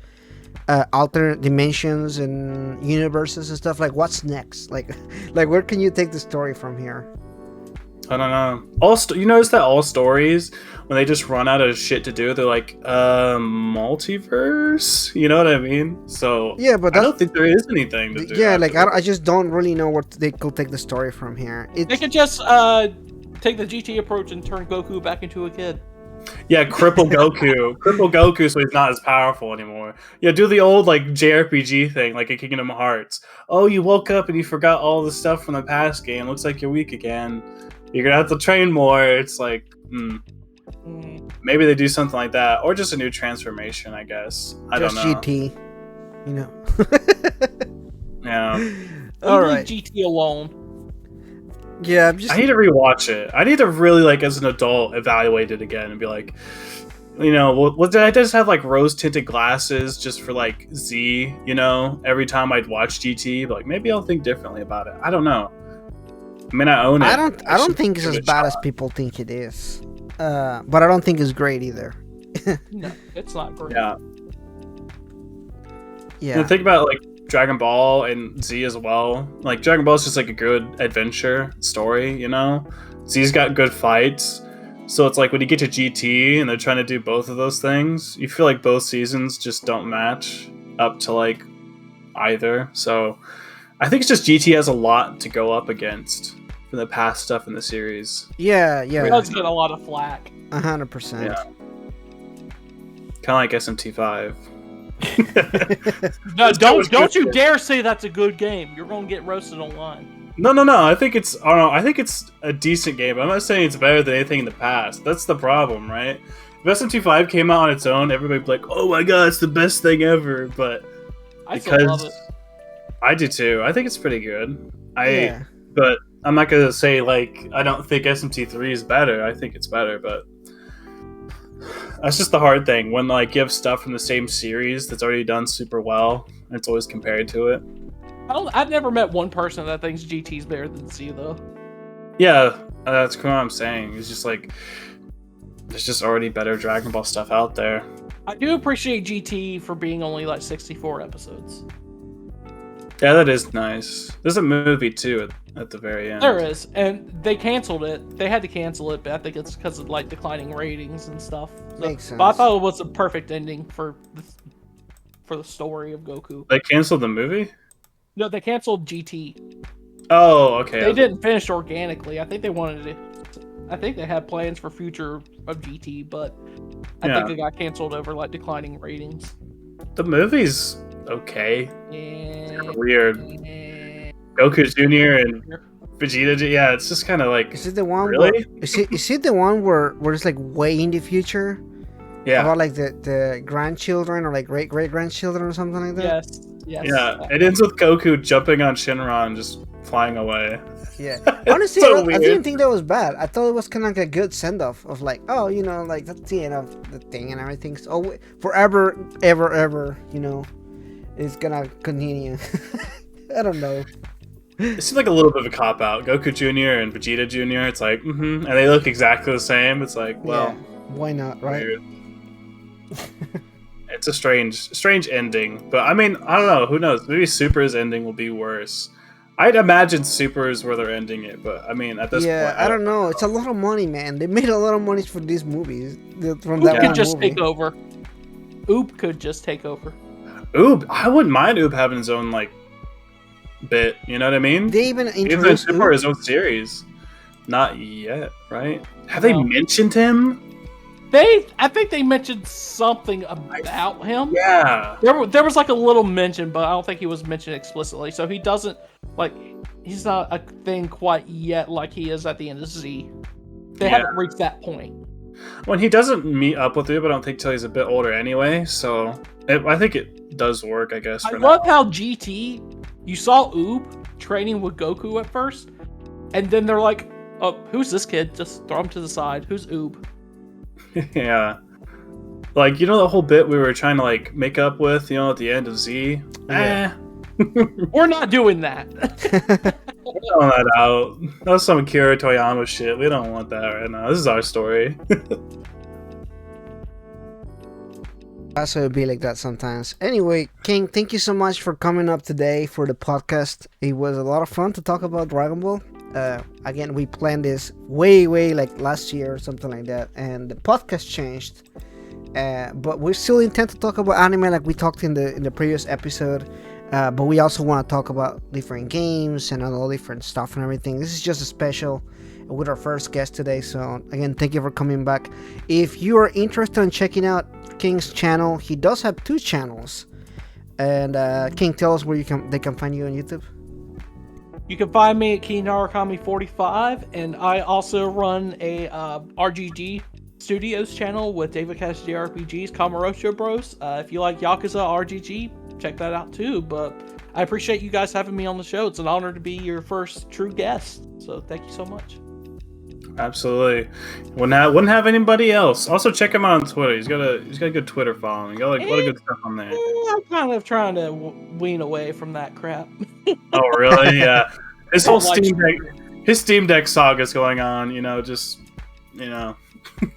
alternate dimensions and universes and stuff? Like what's next? Like where can you take the story from here? I don't know. You notice that all stories, when they just run out of shit to do, they're like, multiverse? You know what I mean? So, yeah, but I don't think there is anything to do. Yeah, like, I just don't really know what they could take the story from here. They could just take the GT approach and turn Goku back into a kid. Yeah, cripple Goku. Cripple Goku so he's not as powerful anymore. Yeah, do the old, like, JRPG thing, like a Kingdom Hearts. Oh, you woke up and you forgot all the stuff from the past game. Looks like you're weak again. You're gonna have to train more. It's like, maybe they do something like that, or just a new transformation. I guess I don't know. GT, you know. Yeah. All right. GT alone. Yeah, I need to rewatch it. I need to really, like, as an adult, evaluate it again and be like, you know, did I just have like rose tinted glasses just for like Z? You know, every time I'd watch GT, but like maybe I'll think differently about it. I don't know. I mean, I own it. I don't think it's as bad as people think it is. But I don't think it's great either. No, it's not great. Yeah. Yeah. Think about like Dragon Ball and Z as well. Like Dragon Ball is just like a good adventure story, you know? Z's got good fights. So it's like when you get to GT and they're trying to do both of those things, you feel like both seasons just don't match up to like either. So I think it's just GT has a lot to go up against from the past stuff in the series. Yeah. It does get a lot of flack. 100%. Yeah. Kind of like SMT5. No, don't you dare say that's a good game. You're gonna get roasted online. No. I think it's a decent game. I'm not saying it's better than anything in the past. That's the problem, right? If SMT5 came out on its own, everybody'd be like, "Oh my god, it's the best thing ever!" But I still love it. I do too. I think it's pretty good. But I'm not gonna say like I don't think SMT3 is better. I think it's better, but that's just the hard thing when like you have stuff from the same series that's already done super well. And it's always compared to it. I've never met one person that thinks GT's better than Z though. Yeah, that's what I'm saying. It's just like there's just already better Dragon Ball stuff out there. I do appreciate GT for being only like 64 episodes. Yeah, that is nice. There's a movie too at the very end. There is, and they canceled it. They had to cancel it, but I think it's because of like declining ratings and stuff. So, Makes sense. But I thought it was a perfect ending for the story of Goku. They canceled the movie? No, they canceled GT. Oh, okay. They didn't finish organically. I think they wanted to. I think they had plans for future of GT, but I think it got canceled over like declining ratings. The movie's okay. And Weird. Goku Jr. and Vegeta. Yeah, it's just kind of like. Is it the one? Really? Is it the one where it's like way in the future? Yeah. About like the grandchildren or like great grandchildren or something like that. Yes. Yeah. It ends with Goku jumping on Shinra and just flying away. Yeah. Honestly, So I didn't think that was bad. I thought it was kind of like a good send off of like, oh, you know, like that's the end of the thing and everything. So forever, ever, you know, it's gonna continue. I don't know. It seems like a little bit of a cop out. Goku Jr. and Vegeta Jr. It's like, and they look exactly the same. It's like, well, why not, right? Weird. It's a strange ending, but I mean, I don't know. Who knows? Maybe Super's ending will be worse. I'd imagine Super is where they're ending it, but I mean, at this point, I don't know. It's a lot of money, man. They made a lot of money for these movies from Oop that could one just movie. take over. Oop could just take over. Oop, I wouldn't mind Oop having his own like bit. You know what I mean? They even introduced Super his own series. Not yet, right? Have they mentioned him? I think they mentioned something about him. Yeah. There was like a little mention, but I don't think he was mentioned explicitly. So he doesn't he's not a thing quite yet like he is at the end of Z. They haven't reached that point. When he doesn't meet up with Oob, I don't think till he's a bit older anyway. So I think it does work, I guess. I love how GT, you saw Oob training with Goku at first, and then they're like, "Oh, who's this kid? Just throw him to the side. Who's Oob?" Yeah. Like, you know, the whole bit we were trying to like make up with, you know, at the end of Z. Yeah. We're not doing that. We're throwing that out. That was some Akira Toriyama shit. We don't want that right now. This is our story. So it'd be like that sometimes. Anyway, King, thank you so much for coming up today for the podcast. It was a lot of fun to talk about Dragon Ball. Again, we planned this way like last year or something like that, and the podcast changed. But we still intend to talk about anime like we talked in the previous episode. But we also want to talk about different games and all different stuff and everything. This is just a special with our first guest today. So again, thank you for coming back. If you are interested in checking out King's channel, he does have 2 channels. And King, tell us where they can find you on YouTube. You can find me at Narukami 45, and I also run a RGG Studios channel with David Cash JRPGs, Kamurocho Bros. If you like Yakuza RGG, check that out too. But I appreciate you guys having me on the show. It's an honor to be your first true guest. So thank you so much. Absolutely. Wouldn't have anybody else. Also check him out on Twitter. He's got a good Twitter following. He got like a lot of good stuff on there. I'm kind of trying to wean away from that crap. Oh really? Yeah. His whole Steam Deck saga is going on. You know, just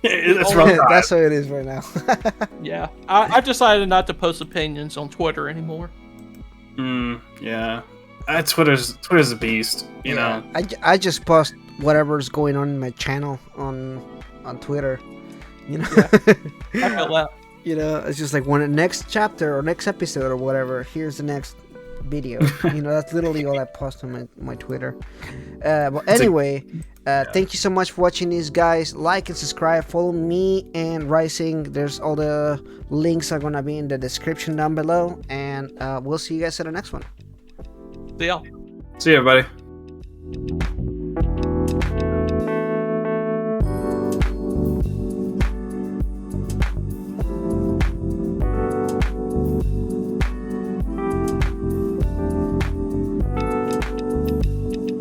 it's rough. That's what it is right now. Yeah, I've decided not to post opinions on Twitter anymore. Yeah. Twitter's a beast. You know. I just post whatever's going on in my channel on Twitter. You know. Yeah, I feel that. You know, it's just like next chapter or next episode or whatever. Here's the next video. You know, that's literally all I post on my Twitter. But anyway, thank you so much for watching these guys. Like and subscribe. Follow me and Rising. There's all the links are gonna be in the description down below. And we'll see you guys at the next one. See y'all. See you, everybody.